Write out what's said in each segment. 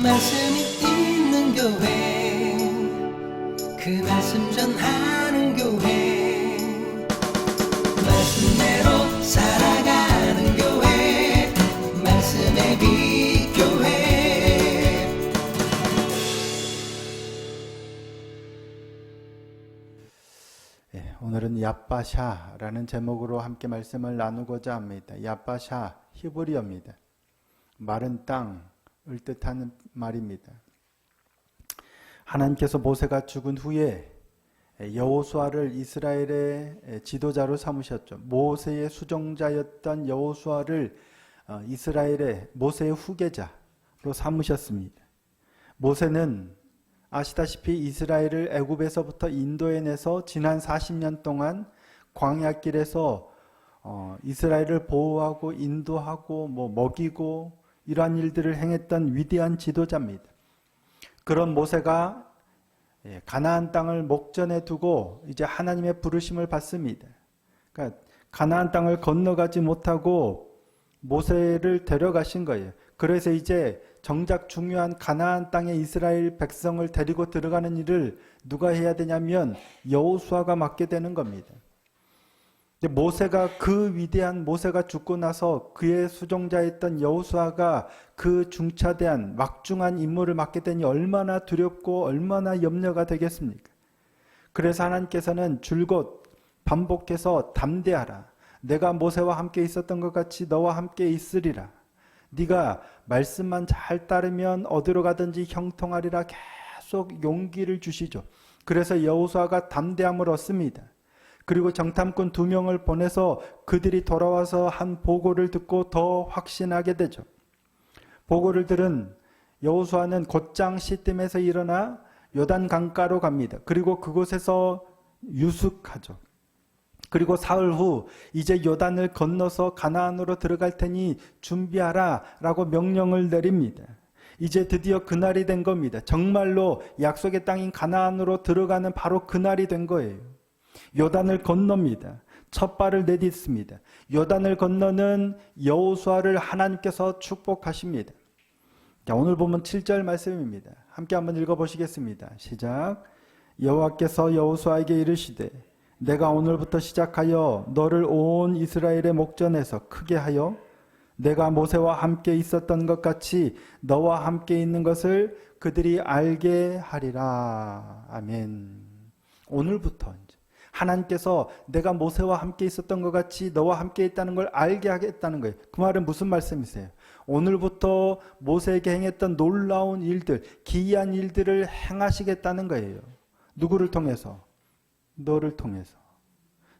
말씀이 있는 교회, 그 말씀 전하는 교회, 말씀대로 살아가는 교회, 말씀의 빛 교회. 오늘은 얏바샤라는 제목으로 함께 말씀을 나누고자 합니다. 얏바샤 히브리어입니다. 마른 땅을 뜻하는 말입니다. 하나님께서 모세가 죽은 후에 여호수아를 이스라엘의 지도자로 삼으셨죠. 모세의 수종자였던 여호수아를 이스라엘의 모세의 후계자로 삼으셨습니다. 모세는 아시다시피 이스라엘을 애굽에서부터 인도에 내서 지난 40년 동안 광야길에서 이스라엘을 보호하고 인도하고 먹이고 이러한 일들을 행했던 위대한 지도자입니다. 그런 모세가 가나안 땅을 목전에 두고 이제 하나님의 부르심을 받습니다. 그러니까 가나안 땅을 건너가지 못하고 모세를 데려가신 거예요. 그래서 이제 정작 중요한 가나안 땅에 이스라엘 백성을 데리고 들어가는 일을 누가 해야 되냐면 여호수아가 맡게 되는 겁니다. 모세가 그 위대한 모세가 죽고 나서 그의 수종자였던 여호수아가 그 중차대한 막중한 임무를 맡게 되니 얼마나 두렵고 얼마나 염려가 되겠습니까? 그래서 하나님께서는 줄곧 반복해서 담대하라. 내가 모세와 함께 있었던 것 같이 너와 함께 있으리라. 네가 말씀만 잘 따르면 어디로 가든지 형통하리라. 계속 용기를 주시죠. 그래서 여호수아가 담대함을 얻습니다. 그리고 정탐꾼 2명을 보내서 그들이 돌아와서 한 보고를 듣고 더 확신하게 되죠. 보고를 들은 여호수아는 곧장 시딤에서 일어나 요단 강가로 갑니다. 그리고 그곳에서 유숙하죠. 그리고 사흘 후 이제 요단을 건너서 가나안으로 들어갈 테니 준비하라 라고 명령을 내립니다. 이제 드디어 그날이 된 겁니다. 정말로 약속의 땅인 가나안으로 들어가는 바로 그날이 된 거예요. 요단을 건넙니다. 첫 발을 내딛습니다. 요단을 건너는 여호수아를 하나님께서 축복하십니다. 자, 오늘 보면 7절 말씀입니다. 함께 한번 읽어보시겠습니다. 시작. 여호와께서 여호수아에게 이르시되 내가 오늘부터 시작하여 너를 온 이스라엘의 목전에서 크게 하여 내가 모세와 함께 있었던 것 같이 너와 함께 있는 것을 그들이 알게 하리라. 아멘. 오늘부터 하나님께서 내가 모세와 함께 있었던 것 같이 너와 함께 있다는 걸 알게 하겠다는 거예요. 그 말은 무슨 말씀이세요? 오늘부터 모세에게 행했던 놀라운 일들, 기이한 일들을 행하시겠다는 거예요. 누구를 통해서? 너를 통해서.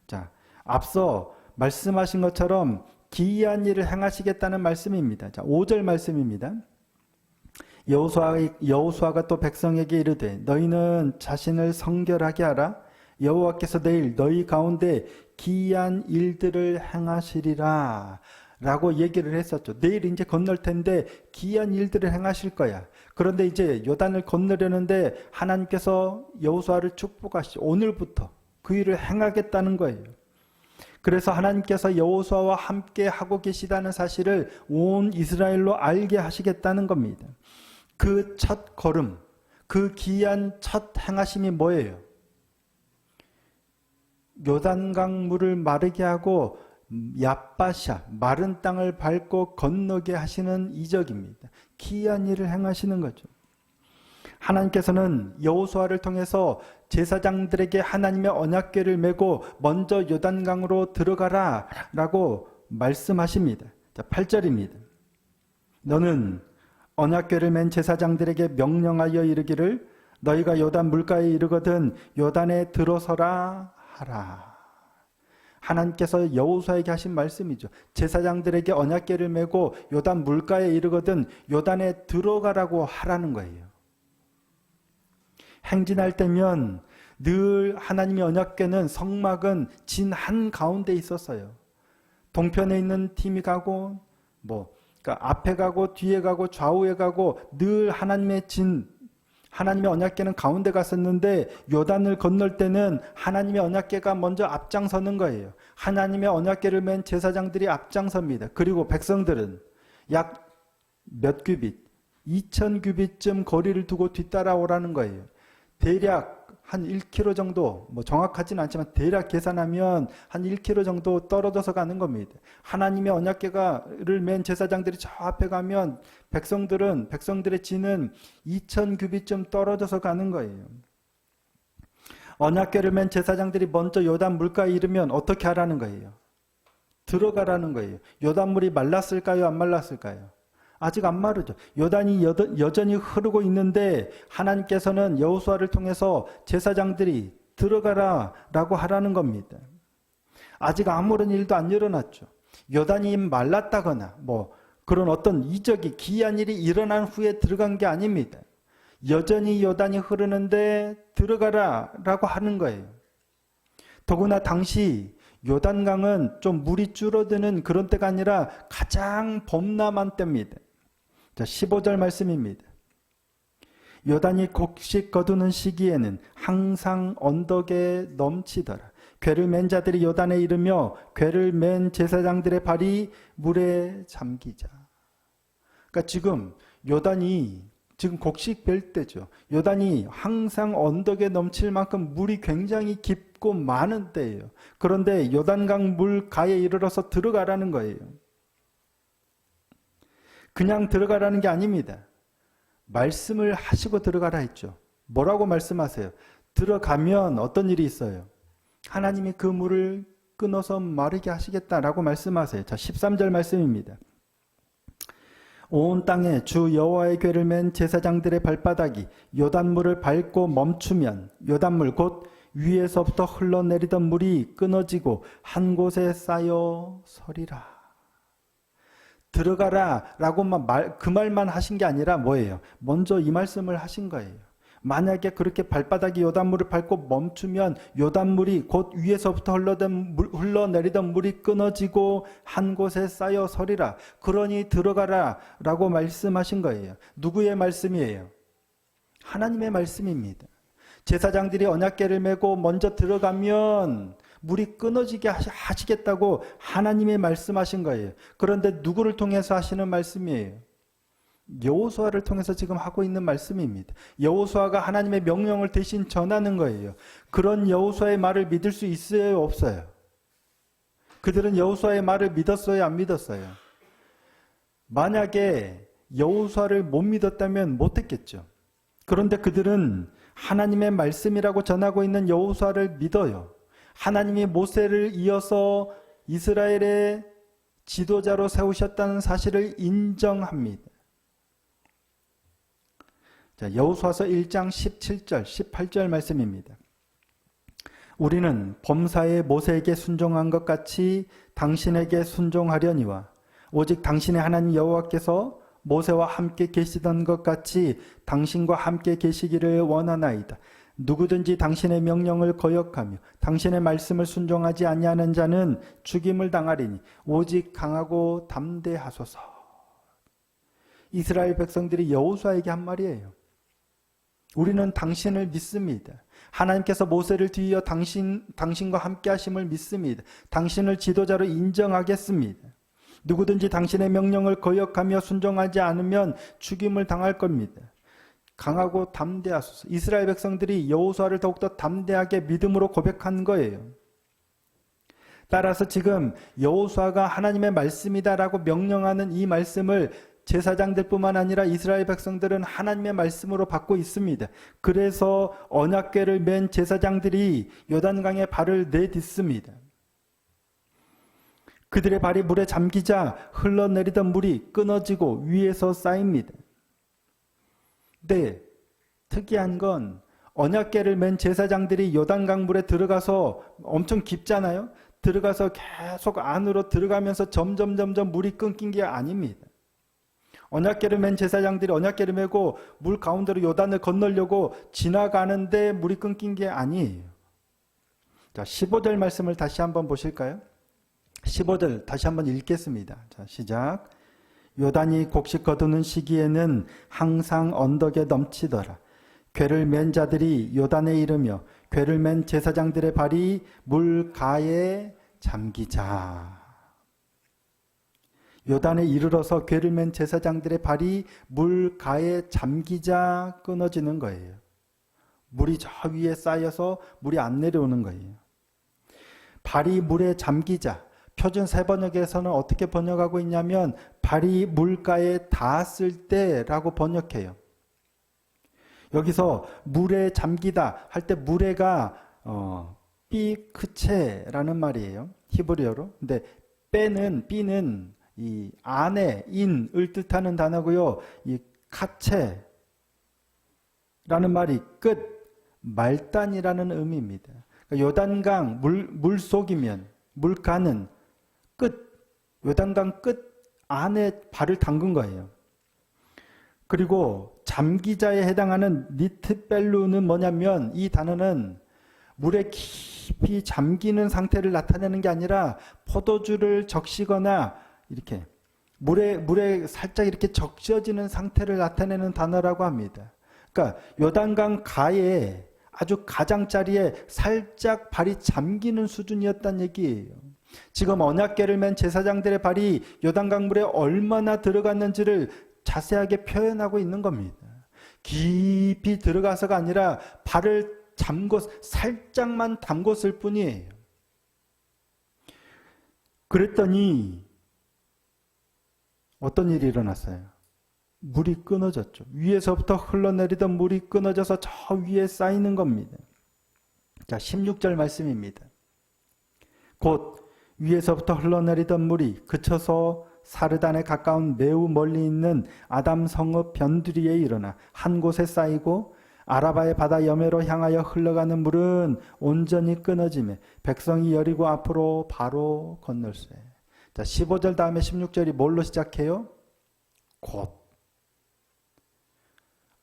자, 앞서 말씀하신 것처럼 기이한 일을 행하시겠다는 말씀입니다. 자, 5절 말씀입니다. 여호수아가 또 백성에게 이르되 너희는 자신을 성결하게 하라. 여호와께서 내일 너희 가운데 기이한 일들을 행하시리라 라고 얘기를 했었죠. 내일 이제 건널 텐데 기이한 일들을 행하실 거야. 그런데 이제 요단을 건너려는데 하나님께서 여호수아를 축복하시죠. 오늘부터 그 일을 행하겠다는 거예요. 그래서 하나님께서 여호수아와 함께 하고 계시다는 사실을 온 이스라엘로 알게 하시겠다는 겁니다. 그 첫 걸음, 그 기이한 첫 행하심이 뭐예요? 요단강 물을 마르게 하고 얏바샤 마른 땅을 밟고 건너게 하시는 이적입니다. 기이한 일을 행하시는 거죠. 하나님께서는 여호수아를 통해서 제사장들에게 하나님의 언약궤를 메고 먼저 요단강으로 들어가라 라고 말씀하십니다. 자, 8절입니다. 너는 언약궤를 맨 제사장들에게 명령하여 이르기를 너희가 요단 물가에 이르거든 요단에 들어서라 하라. 하나님께서 여호수아에게 하신 말씀이죠. 제사장들에게 언약궤를 메고 요단 물가에 이르거든 요단에 들어가라고 하라는 거예요. 행진할 때면 늘 하나님의 언약궤는 성막은 진 한가운데 있었어요. 동편에 있는 팀이 가고 그러니까 앞에 가고 뒤에 가고 좌우에 가고 늘 하나님의 언약궤는 가운데 갔었는데 요단을 건널 때는 하나님의 언약궤가 먼저 앞장서는 거예요. 하나님의 언약궤를 맨 제사장들이 앞장섭니다. 그리고 백성들은 약 몇 규빗, 2000규빗쯤 거리를 두고 뒤따라오라는 거예요. 대략 한 1km 정도, 뭐 정확하진 않지만 대략 계산하면 한 1km 정도 떨어져서 가는 겁니다. 하나님의 언약궤를 맨 제사장들이 저 앞에 가면 백성들의 진은 2000규빗쯤 떨어져서 가는 거예요. 언약궤를 맨 제사장들이 먼저 요단 물가에 이르면 어떻게 하라는 거예요? 들어가라는 거예요. 요단물이 말랐을까요? 안 말랐을까요? 아직 안 마르죠. 요단이 여전히 흐르고 있는데 하나님께서는 여호수아를 통해서 제사장들이 들어가라라고 하라는 겁니다. 아직 아무런 일도 안 일어났죠. 요단이 말랐다거나 뭐 그런 어떤 이적이 기이한 일이 일어난 후에 들어간 게 아닙니다. 여전히 요단이 흐르는데 들어가라라고 하는 거예요. 더구나 당시 요단강은 좀 물이 줄어드는 그런 때가 아니라 가장 범람한 때입니다. 자, 15절 말씀입니다. 요단이 곡식 거두는 시기에는 항상 언덕에 넘치더라. 궤를 맨 자들이 요단에 이르며 궤를 맨 제사장들의 발이 물에 잠기자. 그러니까 지금 요단이 지금 곡식 벨 때죠. 요단이 항상 언덕에 넘칠 만큼 물이 굉장히 깊고 많은 때예요. 그런데 요단강 물가에 이르러서 들어가라는 거예요. 그냥 들어가라는 게 아닙니다. 말씀을 하시고 들어가라 했죠. 뭐라고 말씀하세요? 들어가면 어떤 일이 있어요? 하나님이 그 물을 끊어서 마르게 하시겠다라고 말씀하세요. 자, 13절 말씀입니다. 온 땅에 주 여호와의 궤를 맨 제사장들의 발바닥이 요단물을 밟고 멈추면 요단물 곧 위에서부터 흘러내리던 물이 끊어지고 한 곳에 쌓여 서리라. 들어가라 라고만 그 말만 하신 게 아니라 뭐예요? 먼저 이 말씀을 하신 거예요. 만약에 그렇게 발바닥이 요단물을 밟고 멈추면 요단물이 곧 위에서부터 흘러내리던 물이 끊어지고 한 곳에 쌓여 서리라. 그러니 들어가라 라고 말씀하신 거예요. 누구의 말씀이에요? 하나님의 말씀입니다. 제사장들이 언약궤를 메고 먼저 들어가면 물이 끊어지게 하시겠다고 하나님의 말씀하신 거예요. 그런데 누구를 통해서 하시는 말씀이에요? 여호수아를 통해서 지금 하고 있는 말씀입니다. 여호수아가 하나님의 명령을 대신 전하는 거예요. 그런 여호수아의 말을 믿을 수 있어요, 없어요? 그들은 여호수아의 말을 믿었어요, 안 믿었어요? 만약에 여호수아를 못 믿었다면 못했겠죠. 그런데 그들은 하나님의 말씀이라고 전하고 있는 여호수아를 믿어요. 하나님이 모세를 이어서 이스라엘의 지도자로 세우셨다는 사실을 인정합니다. 자, 여호수아서 1장 17절, 18절 말씀입니다. 우리는 범사에 모세에게 순종한 것 같이 당신에게 순종하려니와 오직 당신의 하나님 여호와께서 모세와 함께 계시던 것 같이 당신과 함께 계시기를 원하나이다. 누구든지 당신의 명령을 거역하며 당신의 말씀을 순종하지 아니하는 자는 죽임을 당하리니 오직 강하고 담대하소서. 이스라엘 백성들이 여호수아에게 한 말이에요. 우리는 당신을 믿습니다. 하나님께서 모세를 뒤이어 당신과 함께 하심을 믿습니다. 당신을 지도자로 인정하겠습니다. 누구든지 당신의 명령을 거역하며 순종하지 않으면 죽임을 당할 겁니다. 강하고 담대하소서. 이스라엘 백성들이 여호수아를 더욱더 담대하게 믿음으로 고백한 거예요. 따라서 지금 여호수아가 하나님의 말씀이다라고 명령하는 이 말씀을 제사장들뿐만 아니라 이스라엘 백성들은 하나님의 말씀으로 받고 있습니다. 그래서 언약궤를 맨 제사장들이 요단강에 발을 내딛습니다. 그들의 발이 물에 잠기자 흘러내리던 물이 끊어지고 위에서 쌓입니다. 네, 특이한 건 언약궤를 맨 제사장들이 요단강 물에 들어가서 엄청 깊잖아요. 들어가서 계속 안으로 들어가면서 점점 물이 끊긴 게 아닙니다. 언약궤를 맨 제사장들이 언약궤를 메고 물 가운데로 요단을 건너려고 지나가는데 물이 끊긴 게 아니에요. 자, 15절 말씀을 다시 한번 보실까요? 15절 다시 한번 읽겠습니다. 자, 시작. 요단이 곡식 거두는 시기에는 항상 언덕에 넘치더라. 궤를 맨 자들이 요단에 이르며 궤를 맨 제사장들의 발이 물가에 잠기자. 요단에 이르러서 궤를 맨 제사장들의 발이 물가에 잠기자 끊어지는 거예요. 물이 저 위에 쌓여서 물이 안 내려오는 거예요. 발이 물에 잠기자. 표준 세번역에서는 어떻게 번역하고 있냐면 발이 물가에 닿았을 때라고 번역해요. 여기서 물에 잠기다 할 때 물에가 삐크체라는 말이에요. 히브리어로. 근데 B는 이 안에 인을 뜻하는 단어고요. 이 카체라는 말이 끝, 말단이라는 의미입니다. 그러니까 요단강 물속이면 물가는 끝, 요단강 끝 안에 발을 담근 거예요. 그리고 잠기자에 해당하는 니트벨루는 뭐냐면 이 단어는 물에 깊이 잠기는 상태를 나타내는 게 아니라 포도주를 적시거나 이렇게 물에 살짝 이렇게 적셔지는 상태를 나타내는 단어라고 합니다. 그러니까 요단강 가에 아주 가장자리에 살짝 발이 잠기는 수준이었다는 얘기예요. 지금 언약궤를 맨 제사장들의 발이 요단강 물에 얼마나 들어갔는지를 자세하게 표현하고 있는 겁니다. 깊이 들어가서가 아니라 발을 살짝만 담궜을 뿐이에요. 그랬더니 어떤 일이 일어났어요? 물이 끊어졌죠. 위에서부터 흘러내리던 물이 끊어져서 저 위에 쌓이는 겁니다. 자, 16절 말씀입니다. 곧 위에서부터 흘러내리던 물이 그쳐서 사르단에 가까운 매우 멀리 있는 아담 성읍 변두리에 일어나 한 곳에 쌓이고 아라바의 바다 여매로 향하여 흘러가는 물은 온전히 끊어지며 백성이 여리고 앞으로 바로 건널세. 자, 15절 다음에 16절이 뭘로 시작해요? 곧.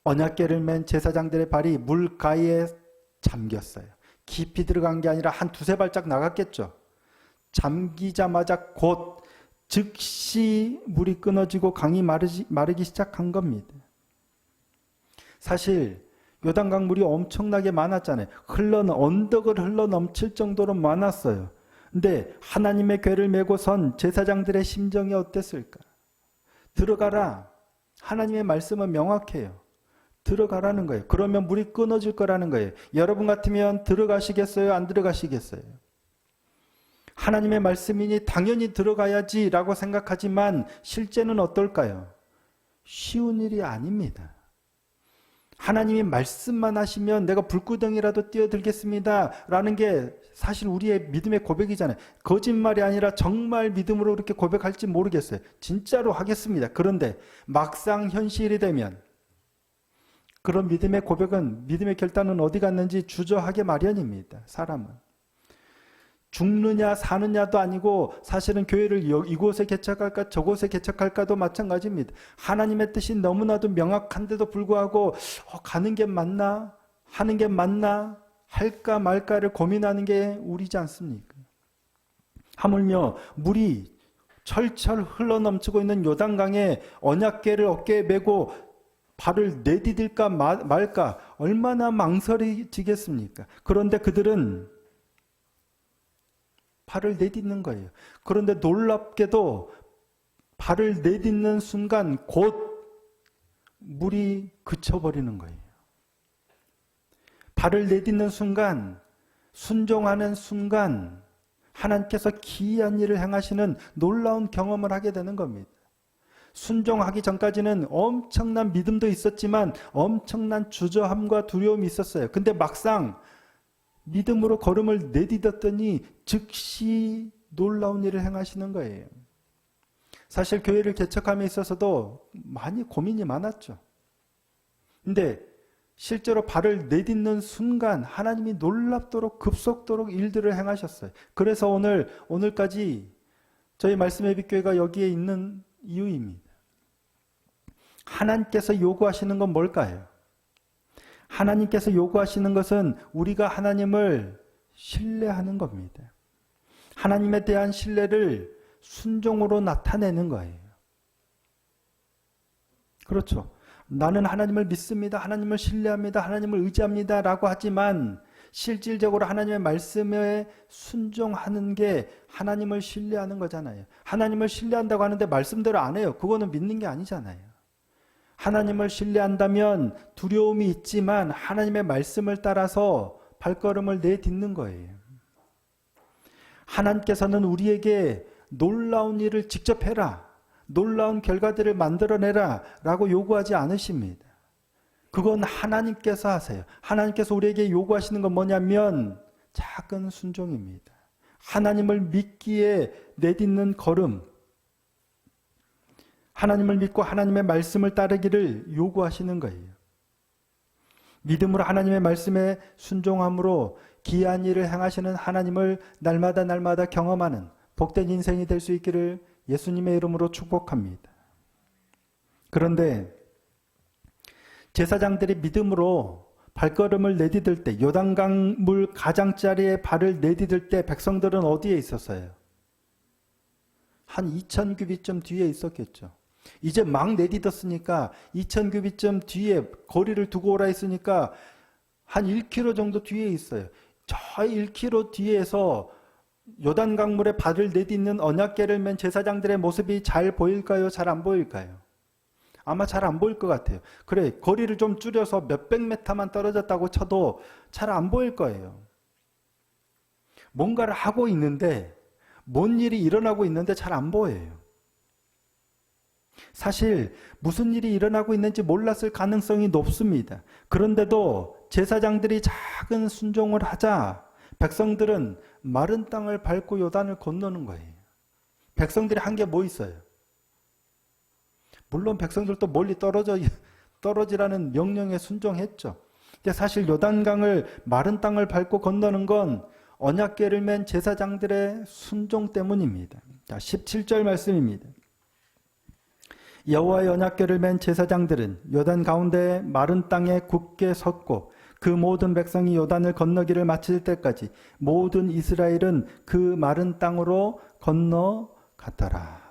언약궤를 맨 제사장들의 발이 물가에 잠겼어요. 깊이 들어간 게 아니라 한 두세 발짝 나갔겠죠. 잠기자마자 곧 즉시 물이 끊어지고 강이 마르기 시작한 겁니다. 사실 요단강 물이 엄청나게 많았잖아요. 언덕을 흘러 넘칠 정도로 많았어요. 근데 하나님의 궤를 메고 선 제사장들의 심정이 어땠을까? 들어가라. 하나님의 말씀은 명확해요. 들어가라는 거예요. 그러면 물이 끊어질 거라는 거예요. 여러분 같으면 들어가시겠어요? 안 들어가시겠어요? 하나님의 말씀이니 당연히 들어가야지라고 생각하지만 실제는 어떨까요? 쉬운 일이 아닙니다. 하나님이 말씀만 하시면 내가 불구덩이라도 뛰어들겠습니다 라는 게 사실 우리의 믿음의 고백이잖아요. 거짓말이 아니라 정말 믿음으로 그렇게 고백할지 모르겠어요. 진짜로 하겠습니다. 그런데 막상 현실이 되면 그런 믿음의 고백은, 믿음의 결단은 어디 갔는지 주저하게 마련입니다. 사람은. 죽느냐 사느냐도 아니고 사실은 교회를 이곳에 개척할까 저곳에 개척할까도 마찬가지입니다. 하나님의 뜻이 너무나도 명확한데도 불구하고 가는 게 맞나? 하는 게 맞나? 할까 말까를 고민하는 게 우리지 않습니까? 하물며 물이 철철 흘러넘치고 있는 요단강에 언약궤를 어깨에 메고 발을 내디딜까 말까 얼마나 망설이지겠습니까? 그런데 그들은 발을 내딛는 거예요. 그런데 놀랍게도 발을 내딛는 순간 곧 물이 그쳐버리는 거예요. 발을 내딛는 순간, 순종하는 순간 하나님께서 기이한 일을 행하시는 놀라운 경험을 하게 되는 겁니다. 순종하기 전까지는 엄청난 믿음도 있었지만 엄청난 주저함과 두려움이 있었어요. 근데 막상 믿음으로 걸음을 내딛었더니 즉시 놀라운 일을 행하시는 거예요. 사실 교회를 개척함에 있어서도 많이 고민이 많았죠. 근데 실제로 발을 내딛는 순간 하나님이 놀랍도록 급속도로 일들을 행하셨어요. 그래서 오늘까지 저희 말씀의 빛교회가 여기에 있는 이유입니다. 하나님께서 요구하시는 건 뭘까요? 하나님께서 요구하시는 것은 우리가 하나님을 신뢰하는 겁니다. 하나님에 대한 신뢰를 순종으로 나타내는 거예요. 그렇죠. 나는 하나님을 믿습니다. 하나님을 신뢰합니다. 하나님을 의지합니다. 라고 하지만 실질적으로 하나님의 말씀에 순종하는 게 하나님을 신뢰하는 거잖아요. 하나님을 신뢰한다고 하는데 말씀대로 안 해요. 그거는 믿는 게 아니잖아요. 하나님을 신뢰한다면 두려움이 있지만 하나님의 말씀을 따라서 발걸음을 내딛는 거예요. 하나님께서는 우리에게 놀라운 일을 직접 해라, 놀라운 결과들을 만들어내라 라고 요구하지 않으십니다. 그건 하나님께서 하세요. 하나님께서 우리에게 요구하시는 건 뭐냐면 작은 순종입니다. 하나님을 믿기에 내딛는 걸음, 하나님을 믿고 하나님의 말씀을 따르기를 요구하시는 거예요. 믿음으로 하나님의 말씀에 순종함으로 기이한 일을 행하시는 하나님을 날마다 경험하는 복된 인생이 될 수 있기를 예수님의 이름으로 축복합니다. 그런데 제사장들이 믿음으로 발걸음을 내디딜 때, 요단강 물 가장자리에 발을 내디딜 때 백성들은 어디에 있었어요? 한 2000규빗쯤 뒤에 있었겠죠. 이제 막 내딛었으니까 2000규빗쯤 뒤에 거리를 두고 오라 했으니까 한 1km 정도 뒤에 있어요. 저 1km 뒤에서 요단강물에 발을 내딛는 언약궤를 맨 제사장들의 모습이 잘 보일까요? 잘 안 보일까요? 아마 잘 안 보일 것 같아요. 그래, 거리를 좀 줄여서 몇백 메타만 떨어졌다고 쳐도 잘 안 보일 거예요. 뭔가를 하고 있는데, 뭔 일이 일어나고 있는데 잘 안 보여요. 사실 무슨 일이 일어나고 있는지 몰랐을 가능성이 높습니다. 그런데도 제사장들이 작은 순종을 하자 백성들은 마른 땅을 밟고 요단을 건너는 거예요. 백성들이 한 게 뭐 있어요? 물론 백성들도 멀리 떨어지라는 명령에 순종했죠. 근데 사실 요단강을 마른 땅을 밟고 건너는 건 언약궤를 맨 제사장들의 순종 때문입니다. 자, 17절 말씀입니다. 여호와의 언약궤를 맨 제사장들은 요단 가운데 마른 땅에 굳게 섰고 그 모든 백성이 요단을 건너기를 마칠 때까지 모든 이스라엘은 그 마른 땅으로 건너갔더라.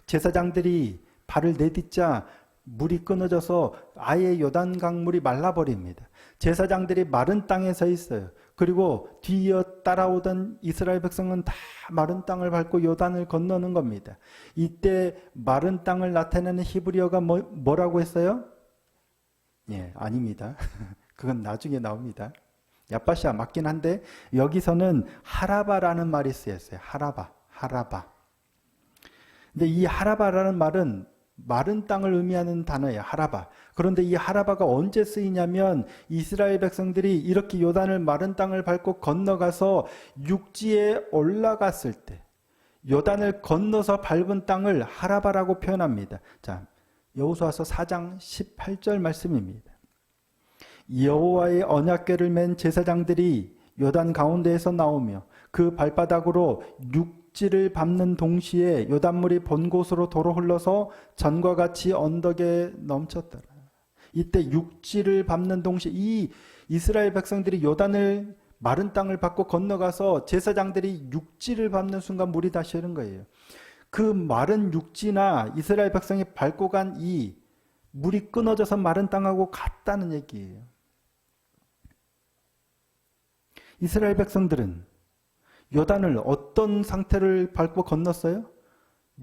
제사장들이 발을 내딛자 물이 끊어져서 아예 요단 강물이 말라버립니다. 제사장들이 마른 땅에 서 있어요. 그리고 뒤이어 따라오던 이스라엘 백성은 다 마른 땅을 밟고 요단을 건너는 겁니다. 이때 마른 땅을 나타내는 히브리어가 뭐라고 했어요? 예, 아닙니다. 그건 나중에 나옵니다. 야빠샤 맞긴 한데 여기서는 하라바라는 말이 쓰였어요. 하라바. 근데 이 하라바라는 말은 마른 땅을 의미하는 단어예요. 하라바. 그런데 이 하라바가 언제 쓰이냐면 이스라엘 백성들이 이렇게 요단을 마른 땅을 밟고 건너가서 육지에 올라갔을 때 요단을 건너서 밟은 땅을 하라바라고 표현합니다. 자, 여호수아서 4장 18절 말씀입니다. 여호와의 언약궤를 맨 제사장들이 요단 가운데에서 나오며 그 발바닥으로 육지를 밟는 동시에 요단물이 본 곳으로 도로 흘러서 전과 같이 언덕에 넘쳤더라. 이때 육지를 밟는 동시에 이 이스라엘 백성들이 요단을 마른 땅을 밟고 건너가서 제사장들이 육지를 밟는 순간 물이 다시 흐른 거예요. 그 마른 육지나 이스라엘 백성이 밟고 간 이 물이 끊어져서 마른 땅하고 같다는 얘기예요. 이스라엘 백성들은 요단을 어떤 상태를 밟고 건넜어요?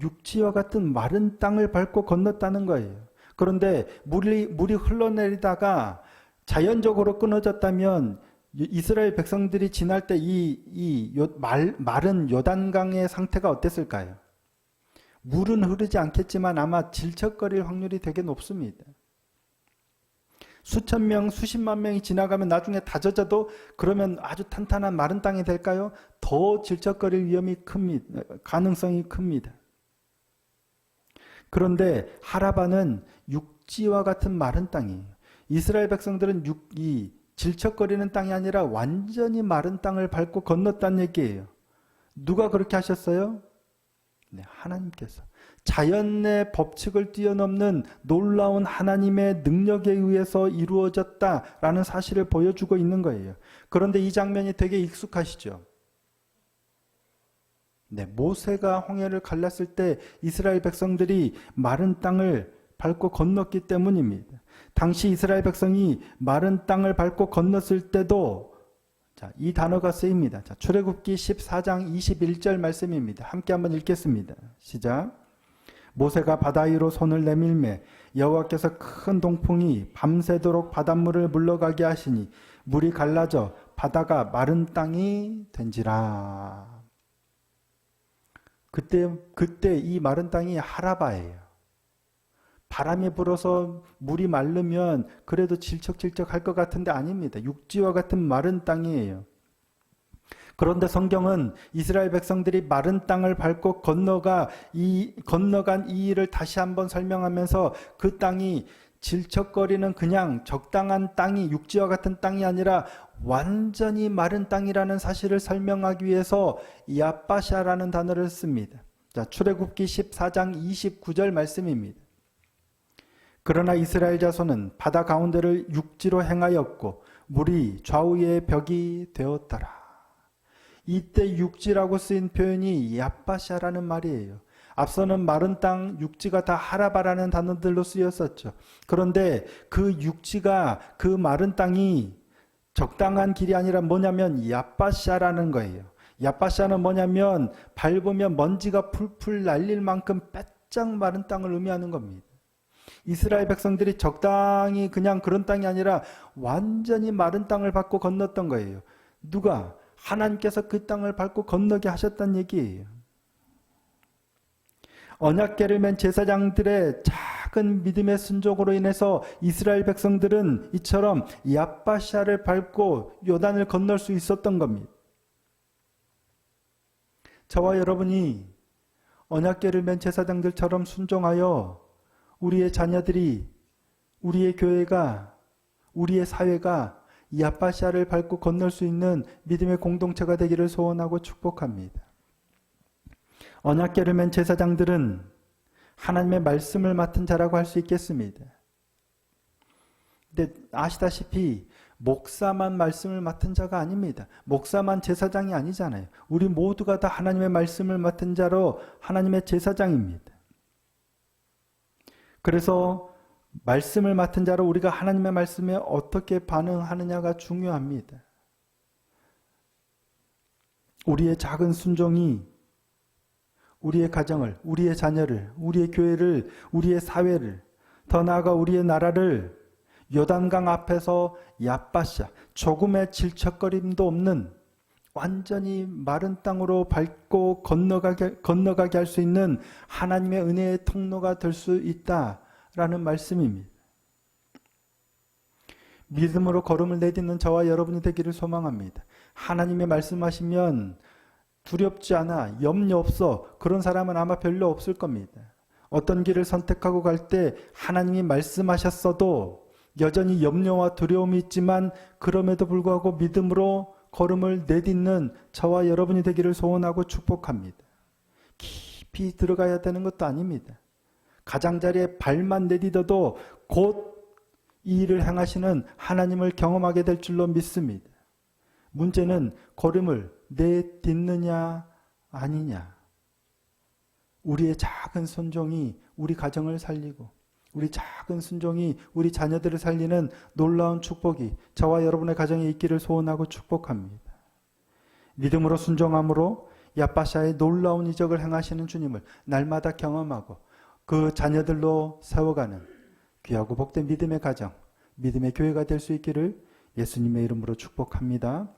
육지와 같은 마른 땅을 밟고 건넜다는 거예요. 그런데 물이 흘러내리다가 자연적으로 끊어졌다면 이스라엘 백성들이 지날 때 마른 요단강의 상태가 어땠을까요? 물은 흐르지 않겠지만 아마 질척거릴 확률이 되게 높습니다. 수천 명, 수십만 명이 지나가면 나중에 다 젖어도 그러면 아주 탄탄한 마른 땅이 될까요? 더 질척거릴 위험이 큽니다. 가능성이 큽니다. 그런데 하라바는 육지와 같은 마른 땅이에요. 이스라엘 백성들은 이 질척거리는 땅이 아니라 완전히 마른 땅을 밟고 건넜다는 얘기예요. 누가 그렇게 하셨어요? 네, 하나님께서. 자연의 법칙을 뛰어넘는 놀라운 하나님의 능력에 의해서 이루어졌다라는 사실을 보여주고 있는 거예요. 그런데 이 장면이 되게 익숙하시죠? 네, 모세가 홍해를 갈랐을 때 이스라엘 백성들이 마른 땅을 밟고 건넜기 때문입니다. 당시 이스라엘 백성이 마른 땅을 밟고 건넜을 때도 자, 이 단어가 쓰입니다. 자, 출애굽기 14장 21절 말씀입니다. 함께 한번 읽겠습니다. 시작. 모세가 바다 위로 손을 내밀매 여호와께서 큰 동풍이 밤새도록 바닷물을 물러가게 하시니 물이 갈라져 바다가 마른 땅이 된지라. 그때 이 마른 땅이 하라바예요. 바람이 불어서 물이 마르면 그래도 질척질척 할 것 같은데 아닙니다. 육지와 같은 마른 땅이에요. 그런데 성경은 이스라엘 백성들이 마른 땅을 밟고 건너간 이 일을 다시 한번 설명하면서 그 땅이 질척거리는 그냥 적당한 땅이 육지와 같은 땅이 아니라 완전히 마른 땅이라는 사실을 설명하기 위해서 야빠샤라는 단어를 씁니다. 자, 출애굽기 14장 29절 말씀입니다. 그러나 이스라엘 자손은 바다 가운데를 육지로 행하였고 물이 좌우의 벽이 되었더라. 이때 육지라고 쓰인 표현이 야빠샤라는 말이에요. 앞서는 마른 땅, 육지가 다 하라바라는 단어들로 쓰였었죠. 그런데 그 육지가, 그 마른 땅이 적당한 길이 아니라 뭐냐면 야빠샤라는 거예요. 야빠샤는 뭐냐면 밟으면 먼지가 풀풀 날릴 만큼 빼짝 마른 땅을 의미하는 겁니다. 이스라엘 백성들이 적당히 그냥 그런 땅이 아니라 완전히 마른 땅을 밟고 건넜던 거예요. 누가? 하나님께서 그 땅을 밟고 건너게 하셨다는 얘기예요. 언약궤를 맨 제사장들의 작은 믿음의 순종으로 인해서 이스라엘 백성들은 이처럼 야빠샤를 밟고 요단을 건널 수 있었던 겁니다. 저와 여러분이 언약궤를 맨 제사장들처럼 순종하여 우리의 자녀들이, 우리의 교회가, 우리의 사회가 야빠샤를 밟고 건널 수 있는 믿음의 공동체가 되기를 소원하고 축복합니다. 언약궤를 맨 제사장들은 하나님의 말씀을 맡은 자라고 할 수 있겠습니다. 근데 아시다시피 목사만 말씀을 맡은 자가 아닙니다. 목사만 제사장이 아니잖아요. 우리 모두가 다 하나님의 말씀을 맡은 자로 하나님의 제사장입니다. 그래서 말씀을 맡은 자로 우리가 하나님의 말씀에 어떻게 반응하느냐가 중요합니다. 우리의 작은 순종이 우리의 가정을, 우리의 자녀를, 우리의 교회를, 우리의 사회를, 더 나아가 우리의 나라를 요단강 앞에서 야빠샤, 조금의 질척거림도 없는 완전히 마른 땅으로 밟고 건너가게 할 수 있는 하나님의 은혜의 통로가 될 수 있다라는 말씀입니다. 믿음으로 걸음을 내딛는 저와 여러분이 되기를 소망합니다. 하나님의 말씀하시면 두렵지 않아, 염려 없어, 그런 사람은 아마 별로 없을 겁니다. 어떤 길을 선택하고 갈 때 하나님이 말씀하셨어도 여전히 염려와 두려움이 있지만 그럼에도 불구하고 믿음으로 걸음을 내딛는 저와 여러분이 되기를 소원하고 축복합니다. 깊이 들어가야 되는 것도 아닙니다. 가장자리에 발만 내딛어도 곧 이 일을 행하시는 하나님을 경험하게 될 줄로 믿습니다. 문제는 걸음을 내딛느냐 아니냐. 우리의 작은 순종이 우리 가정을 살리고 우리 작은 순종이 우리 자녀들을 살리는 놀라운 축복이 저와 여러분의 가정에 있기를 소원하고 축복합니다. 믿음으로 순종함으로 야빠샤의 놀라운 이적을 행하시는 주님을 날마다 경험하고 그 자녀들로 세워가는 귀하고 복된 믿음의 가정, 믿음의 교회가 될 수 있기를 예수님의 이름으로 축복합니다.